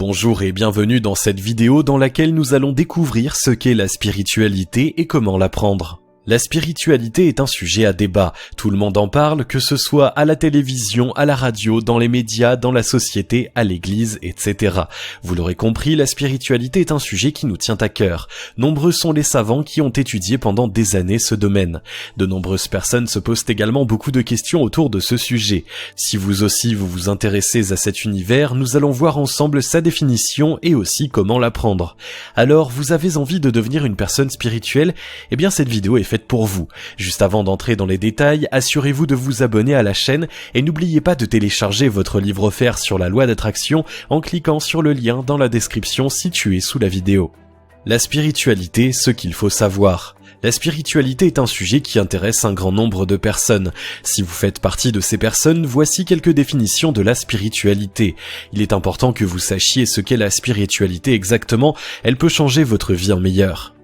Bonjour et bienvenue dans cette vidéo dans laquelle nous allons découvrir ce qu'est la spiritualité et comment l'apprendre. La spiritualité est un sujet à débat, tout le monde en parle, que ce soit à la télévision, à la radio, dans les médias, dans la société, à l'église, etc. Vous l'aurez compris, la spiritualité est un sujet qui nous tient à cœur. Nombreux sont les savants qui ont étudié pendant des années ce domaine. De nombreuses personnes se posent également beaucoup de questions autour de ce sujet. Si vous aussi vous vous intéressez à cet univers, nous allons voir ensemble sa définition et aussi comment l'apprendre. Alors, vous avez envie de devenir une personne spirituelle? Eh bien cette vidéo est faite pour vous. Juste avant d'entrer dans les détails, assurez-vous de vous abonner à la chaîne et n'oubliez pas de télécharger votre livre offert sur la loi d'attraction en cliquant sur le lien dans la description située sous la vidéo. La spiritualité, ce qu'il faut savoir. La spiritualité est un sujet qui intéresse un grand nombre de personnes. Si vous faites partie de ces personnes, voici quelques définitions de la spiritualité. Il est important que vous sachiez ce qu'est la spiritualité exactement, elle peut changer votre vie en meilleur.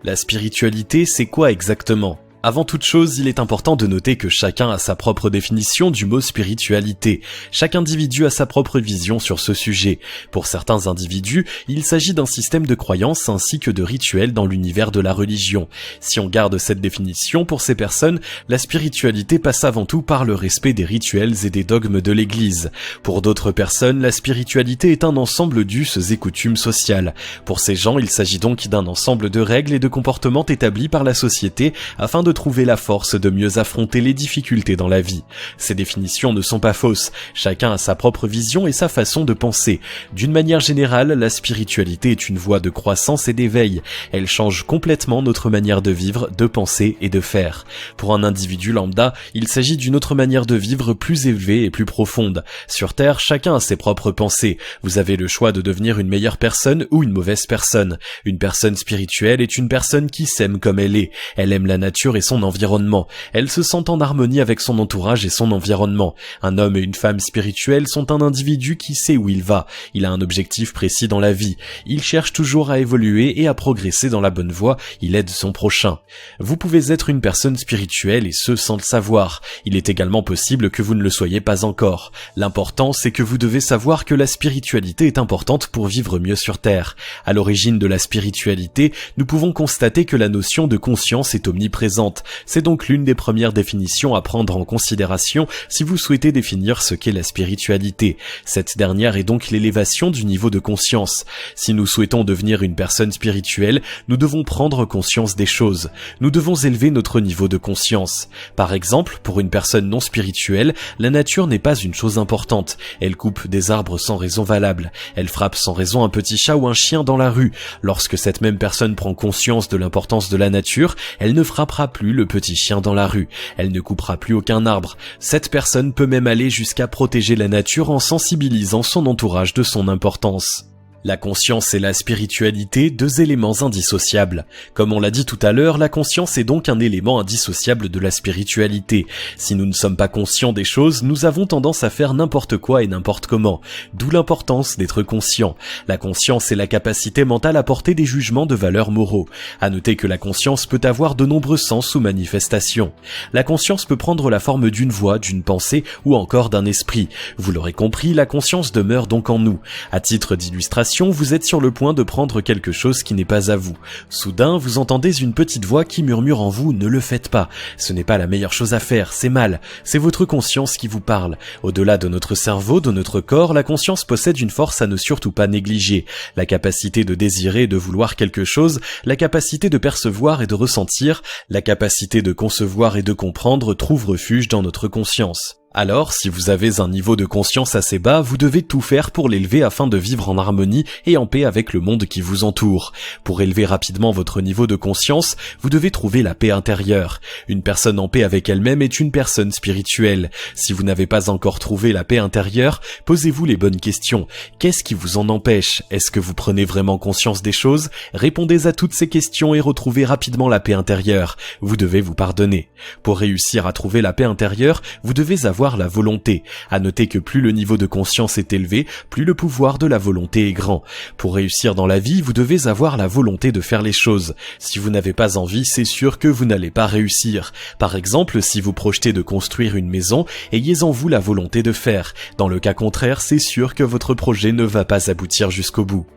La spiritualité, c'est quoi exactement ? Avant toute chose, il est important de noter que chacun a sa propre définition du mot spiritualité. Chaque individu a sa propre vision sur ce sujet. Pour certains individus, il s'agit d'un système de croyances ainsi que de rituels dans l'univers de la religion. Si on garde cette définition, pour ces personnes, la spiritualité passe avant tout par le respect des rituels et des dogmes de l'Église. Pour d'autres personnes, la spiritualité est un ensemble d'us et coutumes sociales. Pour ces gens, il s'agit donc d'un ensemble de règles et de comportements établis par la société afin de trouver la force de mieux affronter les difficultés dans la vie. Ces définitions ne sont pas fausses, chacun a sa propre vision et sa façon de penser. D'une manière générale, la spiritualité est une voie de croissance et d'éveil. Elle change complètement notre manière de vivre, de penser et de faire. Pour un individu lambda, il s'agit d'une autre manière de vivre plus élevée et plus profonde. Sur Terre, chacun a ses propres pensées. Vous avez le choix de devenir une meilleure personne ou une mauvaise personne. Une personne spirituelle est une personne qui s'aime comme elle est. Elle aime la nature et son environnement. Elle se sent en harmonie avec son entourage et son environnement. Un homme et une femme spirituels sont un individu qui sait où il va. Il a un objectif précis dans la vie. Il cherche toujours à évoluer et à progresser dans la bonne voie. Il aide son prochain. Vous pouvez être une personne spirituelle et ce sans le savoir. Il est également possible que vous ne le soyez pas encore. L'important, c'est que vous devez savoir que la spiritualité est importante pour vivre mieux sur Terre. À l'origine de la spiritualité, nous pouvons constater que la notion de conscience est omniprésente. C'est donc l'une des premières définitions à prendre en considération si vous souhaitez définir ce qu'est la spiritualité. Cette dernière est donc l'élévation du niveau de conscience. Si nous souhaitons devenir une personne spirituelle, nous devons prendre conscience des choses. Nous devons élever notre niveau de conscience. Par exemple, pour une personne non spirituelle, la nature n'est pas une chose importante. Elle coupe des arbres sans raison valable. Elle frappe sans raison un petit chat ou un chien dans la rue. Lorsque cette même personne prend conscience de l'importance de la nature, elle ne frappera plus le petit chien dans la rue. Elle ne coupera plus aucun arbre. Cette personne peut même aller jusqu'à protéger la nature en sensibilisant son entourage de son importance. La conscience et la spiritualité, deux éléments indissociables. Comme on l'a dit tout à l'heure, la conscience est donc un élément indissociable de la spiritualité. Si nous ne sommes pas conscients des choses, nous avons tendance à faire n'importe quoi et n'importe comment. D'où l'importance d'être conscient. La conscience est la capacité mentale à porter des jugements de valeurs moraux. À noter que la conscience peut avoir de nombreux sens ou manifestations. La conscience peut prendre la forme d'une voix, d'une pensée ou encore d'un esprit. Vous l'aurez compris, la conscience demeure donc en nous. À titre d'illustration, vous êtes sur le point de prendre quelque chose qui n'est pas à vous. Soudain, vous entendez une petite voix qui murmure en vous « Ne le faites pas ». Ce n'est pas la meilleure chose à faire, c'est mal. C'est votre conscience qui vous parle. Au-delà de notre cerveau, de notre corps, la conscience possède une force à ne surtout pas négliger. La capacité de désirer et de vouloir quelque chose, la capacité de percevoir et de ressentir, la capacité de concevoir et de comprendre trouve refuge dans notre conscience. Alors, si vous avez un niveau de conscience assez bas, vous devez tout faire pour l'élever afin de vivre en harmonie et en paix avec le monde qui vous entoure. Pour élever rapidement votre niveau de conscience, vous devez trouver la paix intérieure. Une personne en paix avec elle-même est une personne spirituelle. Si vous n'avez pas encore trouvé la paix intérieure, posez-vous les bonnes questions. Qu'est-ce qui vous en empêche ? Est-ce que vous prenez vraiment conscience des choses ? Répondez à toutes ces questions et retrouvez rapidement la paix intérieure. Vous devez vous pardonner. Pour réussir à trouver la paix intérieure, vous devez avoir avoir la volonté. À noter que plus le niveau de conscience est élevé, plus le pouvoir de la volonté est grand. Pour réussir dans la vie, vous devez avoir la volonté de faire les choses. Si vous n'avez pas envie, c'est sûr que vous n'allez pas réussir. Par exemple, si vous projetez de construire une maison, ayez en vous la volonté de faire. Dans le cas contraire, c'est sûr que votre projet ne va pas aboutir jusqu'au bout.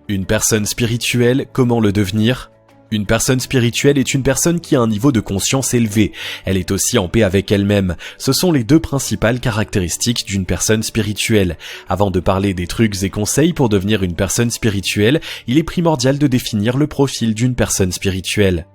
Une personne spirituelle, comment le devenir ? Une personne spirituelle est une personne qui a un niveau de conscience élevé. Elle est aussi en paix avec elle-même. Ce sont les deux principales caractéristiques d'une personne spirituelle. Avant de parler des trucs et conseils pour devenir une personne spirituelle, il est primordial de définir le profil d'une personne spirituelle.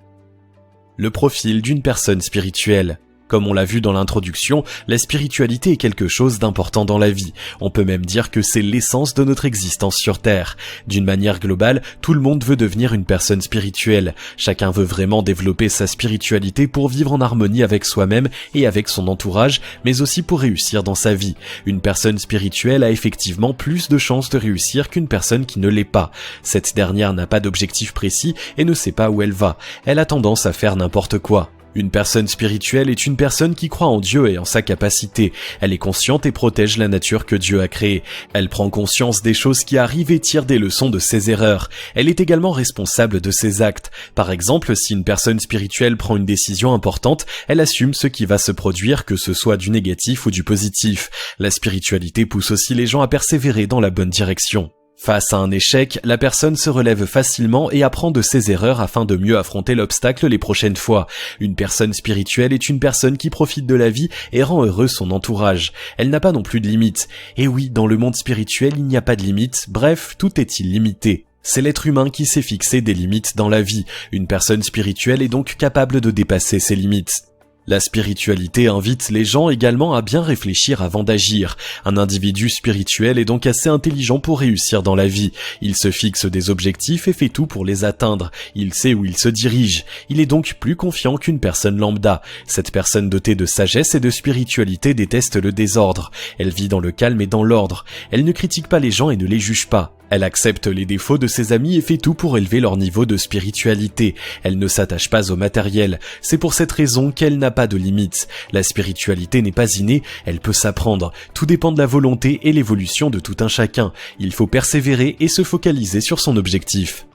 Le profil d'une personne spirituelle. Comme on l'a vu dans l'introduction, la spiritualité est quelque chose d'important dans la vie. On peut même dire que c'est l'essence de notre existence sur Terre. D'une manière globale, tout le monde veut devenir une personne spirituelle. Chacun veut vraiment développer sa spiritualité pour vivre en harmonie avec soi-même et avec son entourage, mais aussi pour réussir dans sa vie. Une personne spirituelle a effectivement plus de chances de réussir qu'une personne qui ne l'est pas. Cette dernière n'a pas d'objectif précis et ne sait pas où elle va. Elle a tendance à faire n'importe quoi. Une personne spirituelle est une personne qui croit en Dieu et en sa capacité. Elle est consciente et protège la nature que Dieu a créée. Elle prend conscience des choses qui arrivent et tire des leçons de ses erreurs. Elle est également responsable de ses actes. Par exemple, si une personne spirituelle prend une décision importante, elle assume ce qui va se produire, que ce soit du négatif ou du positif. La spiritualité pousse aussi les gens à persévérer dans la bonne direction. Face à un échec, la personne se relève facilement et apprend de ses erreurs afin de mieux affronter l'obstacle les prochaines fois. Une personne spirituelle est une personne qui profite de la vie et rend heureux son entourage. Elle n'a pas non plus de limites. Et oui, dans le monde spirituel, il n'y a pas de limites. Bref, tout est illimité. C'est l'être humain qui s'est fixé des limites dans la vie. Une personne spirituelle est donc capable de dépasser ses limites. La spiritualité invite les gens également à bien réfléchir avant d'agir. Un individu spirituel est donc assez intelligent pour réussir dans la vie. Il se fixe des objectifs et fait tout pour les atteindre. Il sait où il se dirige. Il est donc plus confiant qu'une personne lambda. Cette personne dotée de sagesse et de spiritualité déteste le désordre. Elle vit dans le calme et dans l'ordre. Elle ne critique pas les gens et ne les juge pas. Elle accepte les défauts de ses amis et fait tout pour élever leur niveau de spiritualité. Elle ne s'attache pas au matériel. C'est pour cette raison qu'elle n'a pas de limites. La spiritualité n'est pas innée, elle peut s'apprendre. Tout dépend de la volonté et l'évolution de tout un chacun. Il faut persévérer et se focaliser sur son objectif.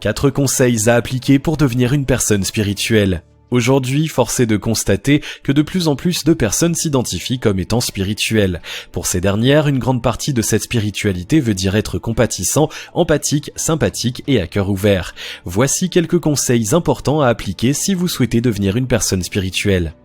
4 conseils à appliquer pour devenir une personne spirituelle. Aujourd'hui, force est de constater que de plus en plus de personnes s'identifient comme étant spirituelles. Pour ces dernières, une grande partie de cette spiritualité veut dire être compatissant, empathique, sympathique et à cœur ouvert. Voici quelques conseils importants à appliquer si vous souhaitez devenir une personne spirituelle.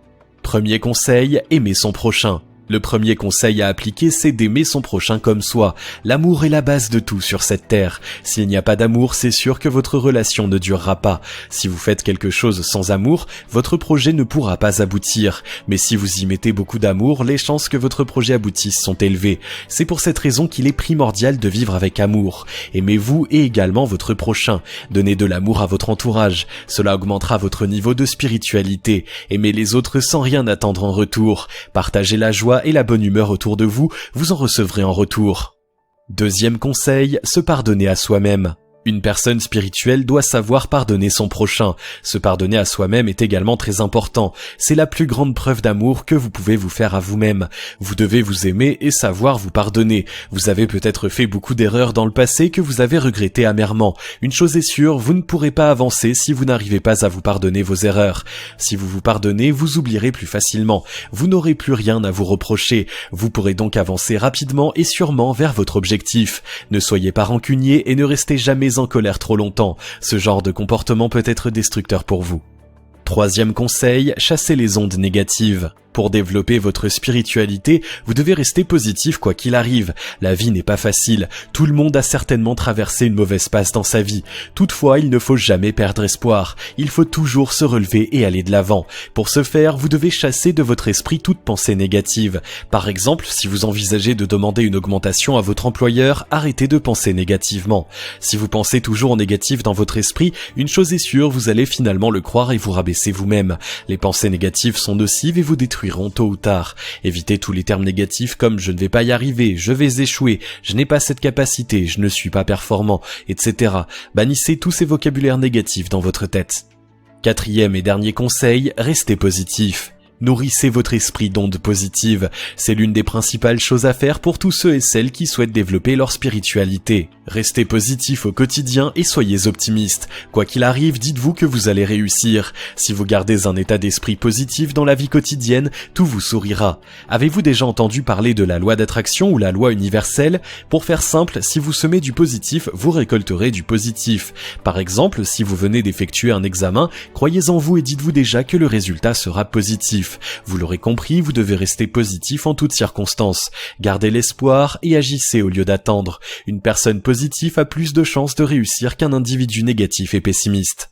Premier conseil, aimer son prochain. Le premier conseil à appliquer, c'est d'aimer son prochain comme soi. L'amour est la base de tout sur cette terre. S'il n'y a pas d'amour, c'est sûr que votre relation ne durera pas. Si vous faites quelque chose sans amour, votre projet ne pourra pas aboutir. Mais si vous y mettez beaucoup d'amour, les chances que votre projet aboutisse sont élevées. C'est pour cette raison qu'il est primordial de vivre avec amour. Aimez-vous et également votre prochain. Donnez de l'amour à votre entourage. Cela augmentera votre niveau de spiritualité. Aimez les autres sans rien attendre en retour. Partagez la joie et la bonne humeur autour de vous, vous en recevrez en retour. Deuxième conseil, se pardonner à soi-même. Une personne spirituelle doit savoir pardonner son prochain. Se pardonner à soi-même est également très important. C'est la plus grande preuve d'amour que vous pouvez vous faire à vous-même. Vous devez vous aimer et savoir vous pardonner. Vous avez peut-être fait beaucoup d'erreurs dans le passé que vous avez regrettées amèrement. Une chose est sûre, vous ne pourrez pas avancer si vous n'arrivez pas à vous pardonner vos erreurs. Si vous vous pardonnez, vous oublierez plus facilement. Vous n'aurez plus rien à vous reprocher. Vous pourrez donc avancer rapidement et sûrement vers votre objectif. Ne soyez pas rancunier et ne restez jamais en colère trop longtemps. Ce genre de comportement peut être destructeur pour vous. Troisième conseil, chassez les ondes négatives. Pour développer votre spiritualité, vous devez rester positif quoi qu'il arrive. La vie n'est pas facile. Tout le monde a certainement traversé une mauvaise passe dans sa vie. Toutefois, il ne faut jamais perdre espoir. Il faut toujours se relever et aller de l'avant. Pour ce faire, vous devez chasser de votre esprit toute pensée négative. Par exemple, si vous envisagez de demander une augmentation à votre employeur, arrêtez de penser négativement. Si vous pensez toujours en négatif dans votre esprit, une chose est sûre, vous allez finalement le croire et vous rabaisser vous-même. Les pensées négatives sont nocives et vous détruiront tôt ou tard. Évitez tous les termes négatifs comme « je ne vais pas y arriver »,« je vais échouer »,« je n'ai pas cette capacité »,« je ne suis pas performant », etc. Bannissez tous ces vocabulaires négatifs dans votre tête. Quatrième et dernier conseil, restez positif. Nourrissez votre esprit d'ondes positives. C'est l'une des principales choses à faire pour tous ceux et celles qui souhaitent développer leur spiritualité. Restez positif au quotidien et soyez optimiste. Quoi qu'il arrive, dites-vous que vous allez réussir. Si vous gardez un état d'esprit positif dans la vie quotidienne, tout vous sourira. Avez-vous déjà entendu parler de la loi d'attraction ou la loi universelle? Pour faire simple, si vous semez du positif, vous récolterez du positif. Par exemple, si vous venez d'effectuer un examen, croyez en vous et dites-vous déjà que le résultat sera positif. Vous l'aurez compris, vous devez rester positif en toutes circonstances. Gardez l'espoir et agissez au lieu d'attendre. Une personne positive a plus de chances de réussir qu'un individu négatif et pessimiste.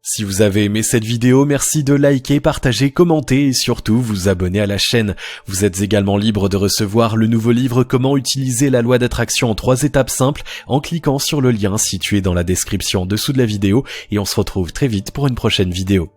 Si vous avez aimé cette vidéo, merci de liker, partager, commenter et surtout vous abonner à la chaîne. Vous êtes également libre de recevoir le nouveau livre Comment utiliser la loi d'attraction en 3 étapes simples en cliquant sur le lien situé dans la description en dessous de la vidéo et on se retrouve très vite pour une prochaine vidéo.